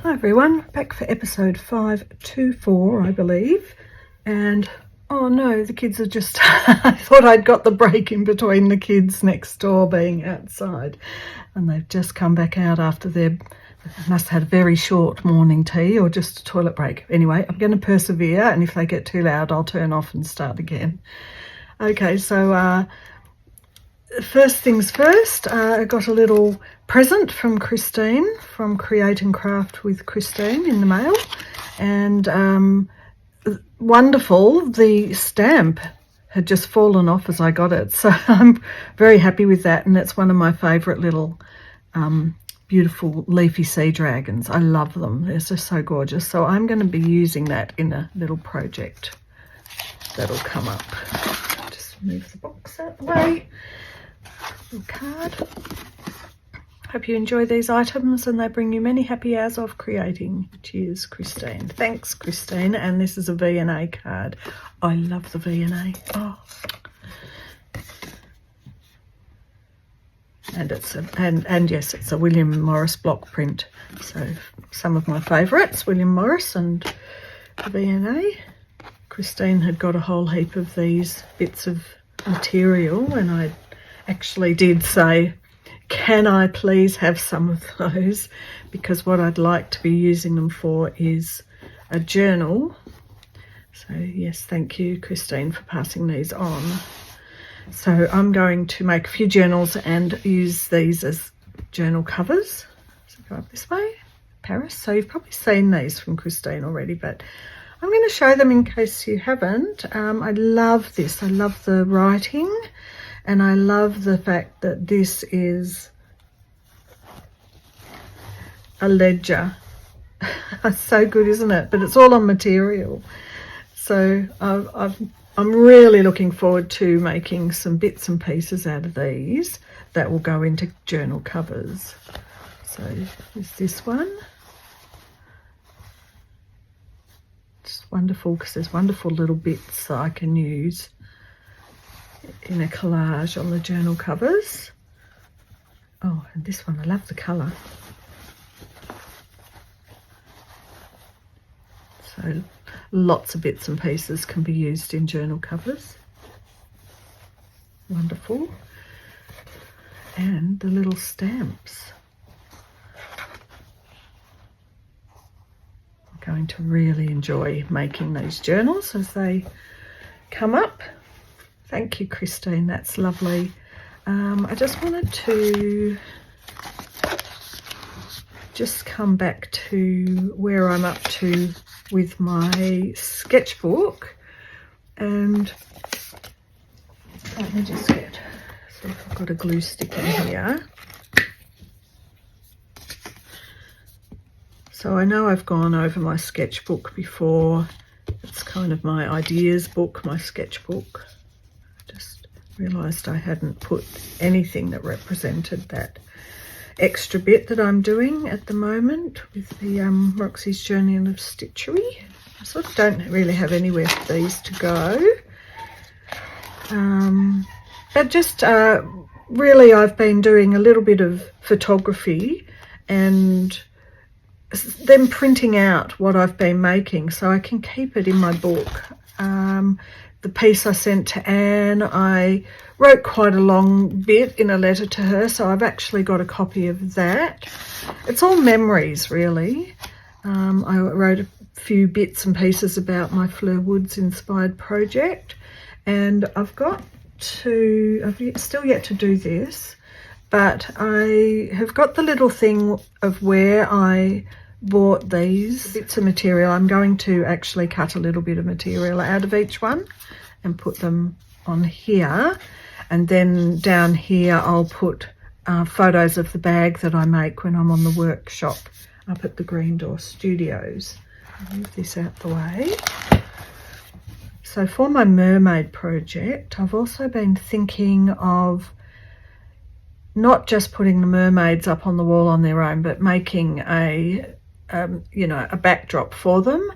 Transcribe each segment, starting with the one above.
Hi everyone, back for episode 524 I believe, and oh no, the kids are just I thought I'd got the break in between the kids next door being outside, and they've just come back out after they must have had a very short morning tea or just a toilet break. Anyway, I'm going to persevere, and if they get too loud I'll turn off and start again. Okay, so first things first, I got a little present from Christine from Create and Craft with Christine in the mail, and wonderful, the stamp had just fallen off as I got it, so I'm very happy with that, and it's one of my favourite little beautiful leafy sea dragons. I love them, they're just so gorgeous, so I'm going to be using that in a little project that'll come up. Just move the box out the way. Little card. Hope you enjoy these items and they bring you many happy hours of creating. Cheers, Christine. Thanks, Christine. And this is a V&A card. I love the V&A. Oh. And it's and yes, it's a William Morris block print. So some of my favourites, William Morris and the V&A. Christine had got a whole heap of these bits of material, and I actually did say, can I please have some of those, because what I'd like to be using them for is a journal. So yes, thank you, Christine, for passing these on. So I'm going to make a few journals and use these as journal covers. So go up this way, Paris. So you've probably seen these from Christine already, but I'm going to show them in case you haven't. I love this. I love the writing. And I love the fact that this is a ledger. It's so good, isn't it? But it's all on material. So I'm really looking forward to making some bits and pieces out of these that will go into journal covers. So there's this one. It's wonderful because there's wonderful little bits that I can use in a collage on the journal covers. Oh, and this one, I love the colour. So lots of bits and pieces can be used in journal covers. Wonderful. And the little stamps. I'm going to really enjoy making these journals as they come up. Thank you, Christine, that's lovely. I just wanted to just come back to where I'm up to with my sketchbook, and let me just see if I've got a glue stick in here. So I know I've gone over my sketchbook before. It's kind of my ideas book, my sketchbook. Realised I hadn't put anything that represented that extra bit that I'm doing at the moment with the Roxy's Journey of Stitchery. I sort of don't really have anywhere for these to go. But just really I've been doing a little bit of photography and then printing out what I've been making so I can keep it in my book. The piece I sent to Anne, I wrote quite a long bit in a letter to her, so I've actually got a copy of that. It's all memories, really. I wrote a few bits and pieces about my Fleur Woods inspired project, and I've still yet to do this, but I have got the little thing of where I bought these bits of material. I'm going to actually cut a little bit of material out of each one and put them on here, and then down here I'll put photos of the bag that I make when I'm on the workshop up at the Green Door Studios. I'll move this out the way. So for my mermaid project, I've also been thinking of not just putting the mermaids up on the wall on their own, but making a backdrop for them.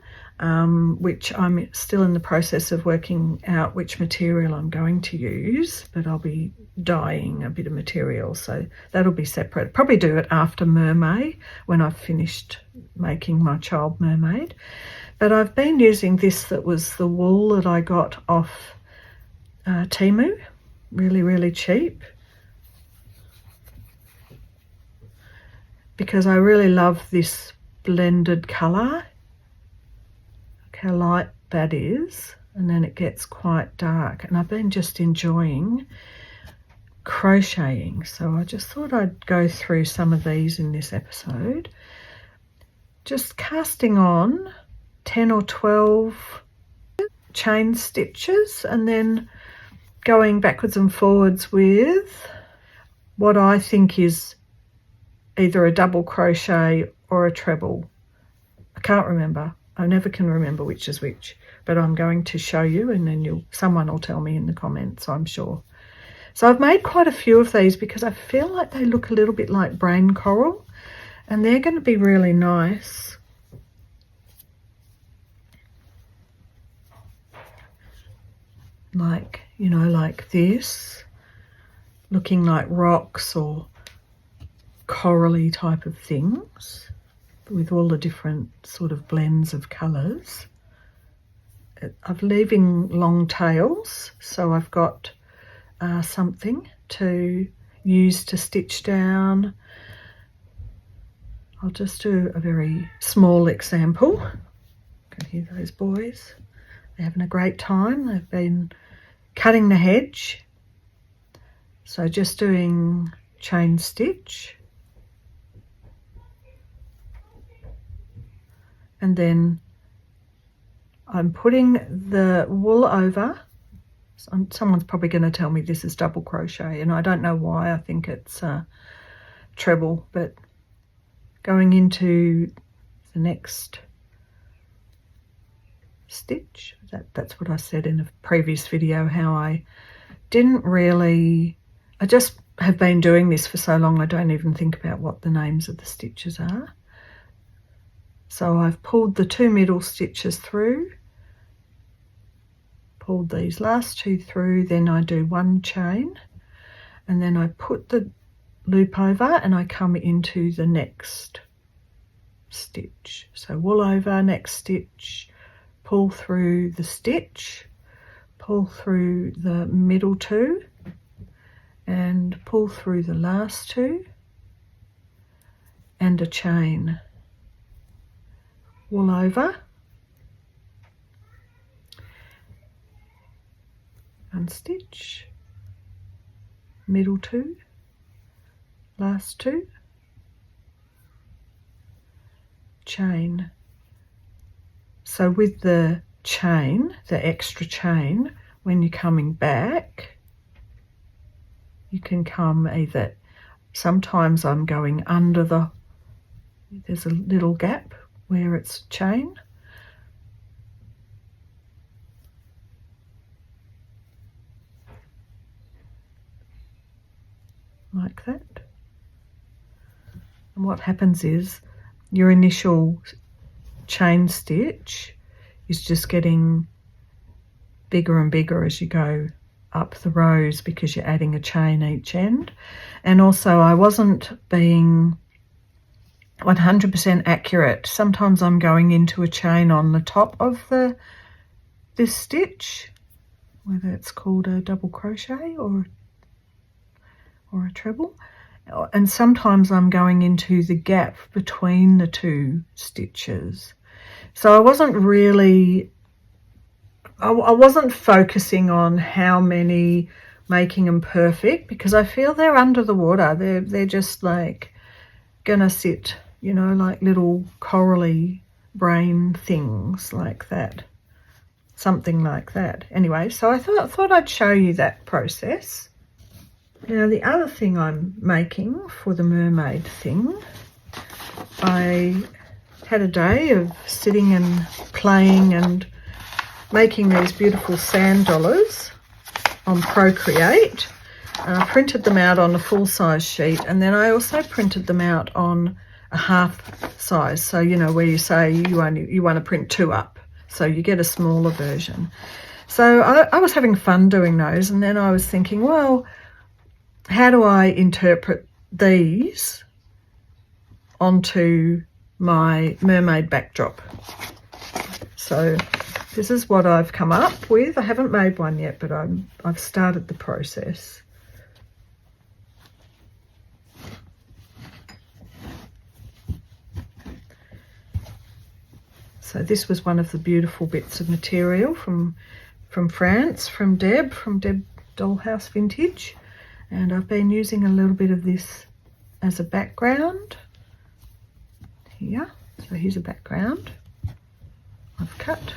which I'm still in the process of working out which material I'm going to use, but I'll be dyeing a bit of material, so that'll be separate. Probably do it after mermaid, when I've finished making my child mermaid. But I've been using this, that was the wool that I got off Temu, really cheap, because I really love this blended colour. Look how light that is, and then it gets quite dark, and I've been just enjoying crocheting, so I just thought I'd go through some of these in this episode, just casting on 10 or 12 chain stitches and then going backwards and forwards with what I think is either a double crochet or a treble. I can't remember. I never can remember which is which, but I'm going to show you, and then someone will tell me in the comments, I'm sure. So I've made quite a few of these because I feel like they look a little bit like brain coral, and they're going to be really nice. Like, you know, like this, looking like rocks or corally type of things, with all the different sort of blends of colours. I'm leaving long tails, so I've got something to use to stitch down. I'll just do a very small example. You can hear those boys. They're having a great time. They've been cutting the hedge. So just doing chain stitch. And then I'm putting the wool over. Someone's probably going to tell me this is double crochet, and I don't know why. I think it's treble, but going into the next stitch. That's what I said in a previous video, how I just have been doing this for so long I don't even think about what the names of the stitches are. So I've pulled the 2 middle stitches through, pulled these last 2 through, then I do 1 chain, and then I put the loop over and I come into the next stitch. So wool over, next stitch, pull through the stitch, pull through the middle 2, and pull through the last 2, and a chain. Wool over, unstitch, middle 2, last 2, chain. So with the chain, the extra chain, when you're coming back, you can come either, sometimes I'm going under there's a little gap where it's chain, like that. And what happens is your initial chain stitch is just getting bigger and bigger as you go up the rows, because you're adding a chain each end. And also, I wasn't being 100% accurate. Sometimes I'm going into a chain on the top of this stitch, whether it's called a double crochet or a treble, and sometimes I'm going into the gap between the 2 stitches. So I wasn't focusing on how many, making them perfect, because I feel they're under the water. They're just like gonna sit, you know, like little corally brain things like that, something like that. Anyway, so I thought I'd show you that process. Now the other thing I'm making for the mermaid thing, I had a day of sitting and playing and making these beautiful sand dollars on Procreate. I printed them out on a full-size sheet, and then I also printed them out on a half size. So, you know, where you say you want to print 2 up. so you get a smaller version. So I was having fun doing those, and then I was thinking, well, how do I interpret these onto my mermaid backdrop? So this is what I've come up with. I haven't made one yet, but I've started the process. So this was one of the beautiful bits of material from France, from Deb Dollhouse Vintage, and I've been using a little bit of this as a background here. So here's a background I've cut.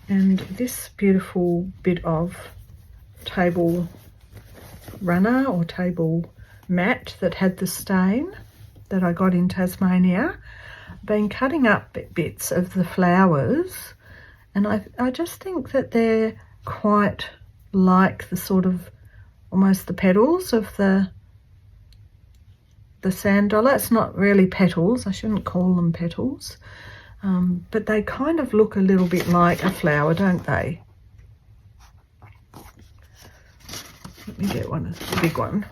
And this beautiful bit of table runner or table mat that had the stain that I got in Tasmania. I've been cutting up bits of the flowers, and I just think that they're quite like the sort of almost the petals of the sand dollar. It's not really petals, I shouldn't call them petals, but they kind of look a little bit like a flower, don't they? Let me get one of the big one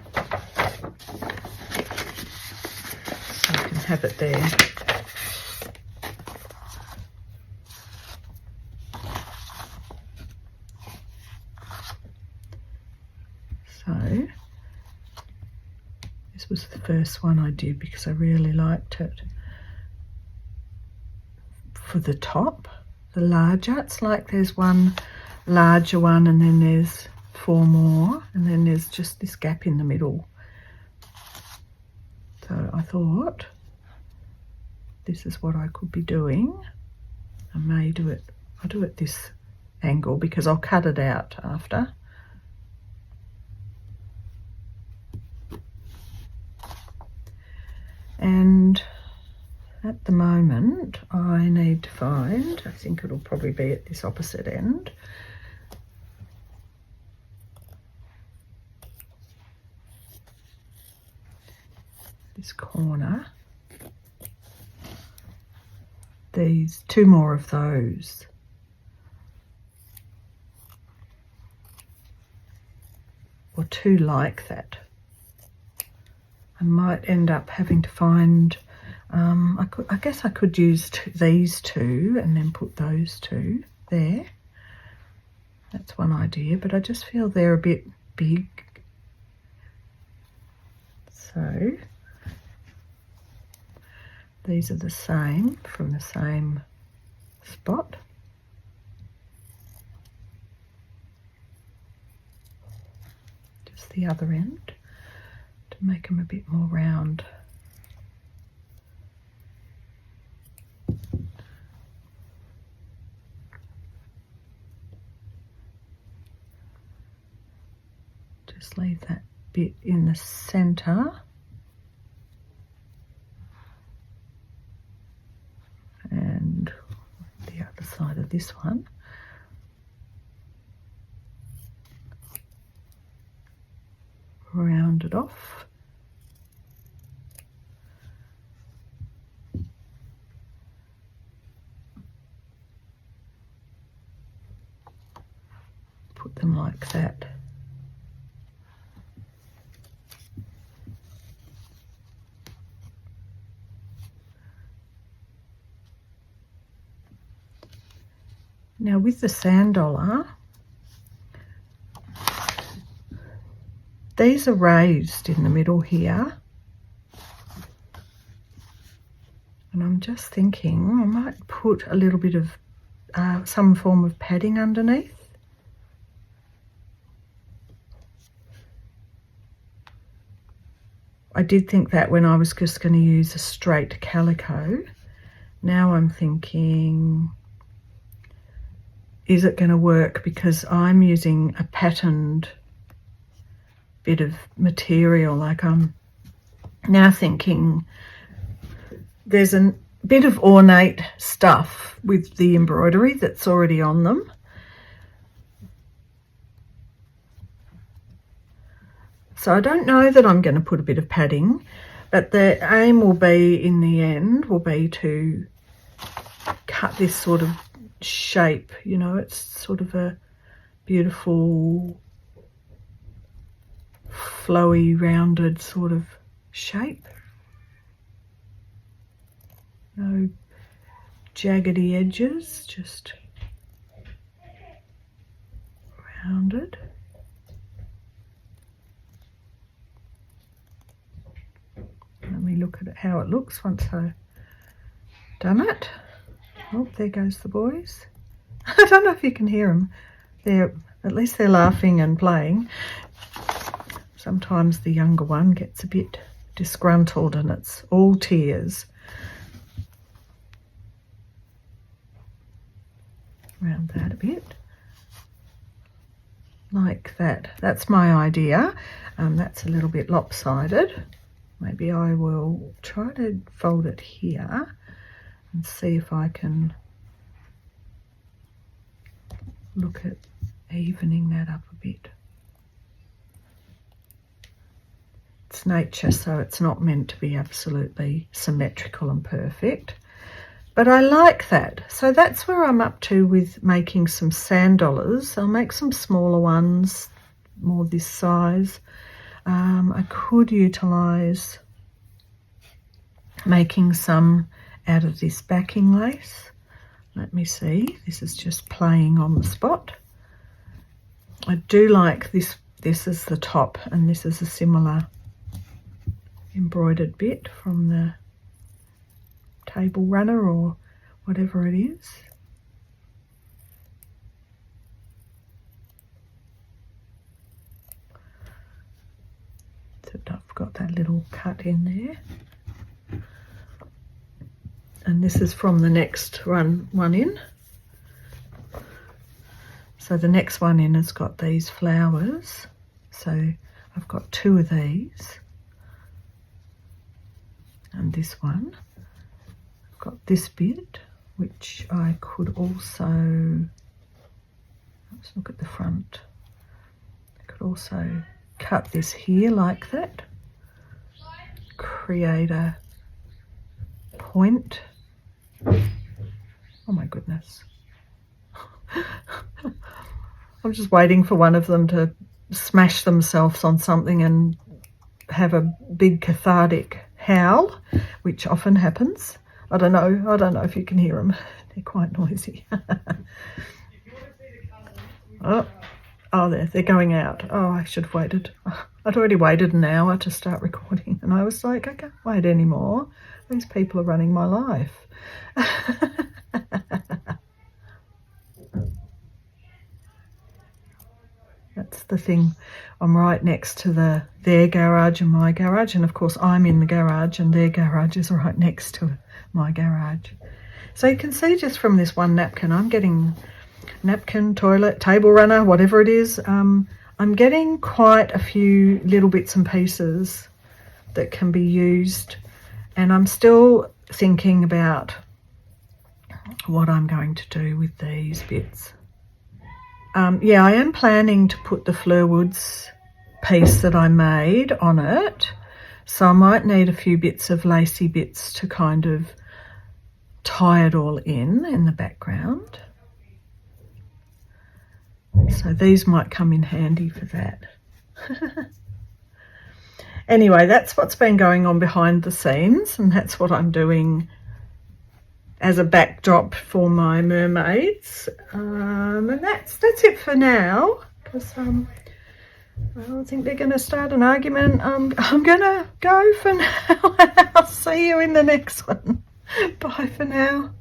so I can have it there. So this was the first one I did because I really liked it. For the top, the larger, it's like there's one larger one and then there's 4 more, and then there's just this gap in the middle. So I thought this is what I could be doing. I may do it, I'll do it this angle because I'll cut it out after. And at the moment I need to find, I think it'll probably be at this opposite end, this corner, these 2 more of those. Or 2 like that. I might end up having to find, I guess I could use these 2 and then put those 2 there. That's one idea, but I just feel they're a bit big. So these are the same, from the same spot. Just the other end to make them a bit more round. Just leave that bit in the centre. And the other side of this one. Round it off. Put them like that. Now with the sand dollar, these are raised in the middle here, and I'm just thinking I might put a little bit of some form of padding underneath. I did think that when I was just going to use a straight calico. Now I'm thinking, is it going to work because I'm using a patterned bit of material? Like I'm now thinking there's a bit of ornate stuff with the embroidery that's already on them. So I don't know that I'm going to put a bit of padding, But the aim will be, in the end, will be to cut this sort of shape, you know, it's sort of a beautiful flowy rounded sort of shape. No jaggedy edges, just rounded. Let me look at it, how it looks once I've done it. Oh, there goes the boys. I don't know if you can hear them. At least they're laughing and playing. Sometimes the younger one gets a bit disgruntled and it's all tears. Round that a bit. Like that. That's my idea. That's a little bit lopsided. Maybe I will try to fold it here and see if I can look at evening that up a bit. It's nature, so it's not meant to be absolutely symmetrical and perfect. But I like that. So that's where I'm up to with making some sand dollars. I'll make some smaller ones, more this size. I could utilise making some out of this backing lace. Let me see. This is just playing on the spot. I do like this. This is the top, and this is a similar embroidered bit from the table runner or whatever it is. So I've got that little cut in there. And this is from the next one in. So the next one in has got these flowers. So I've got two of these. And this one. I've got this bit, which I could also, let's look at the front. I could also cut this here like that. Create a point. Oh my goodness. I'm just waiting for one of them to smash themselves on something and have a big cathartic howl, which often happens. I don't know if you can hear them. They're quite noisy. Oh, they're going out. Oh, I should have waited. I'd already waited an hour to start recording, and I was like, I can't wait anymore. These people are running my life. That's the thing. I'm right next to their garage and my garage, and of course I'm in the garage and their garage is right next to my garage. So you can see just from this one napkin, I'm getting napkin, toilet, table runner, whatever it is. I'm getting quite a few little bits and pieces that can be used, and I'm still thinking about what I'm going to do with these bits. Yeah, I am planning to put the Fleurwoods piece that I made on it, so I might need a few bits of lacy bits to kind of tie it all in the background. So these might come in handy for that. Anyway, that's what's been going on behind the scenes, and that's what I'm doing as a backdrop for my mermaids. And that's it for now, because I think they're going to start an argument. I'm going to go for now. I'll see you in the next one. Bye for now.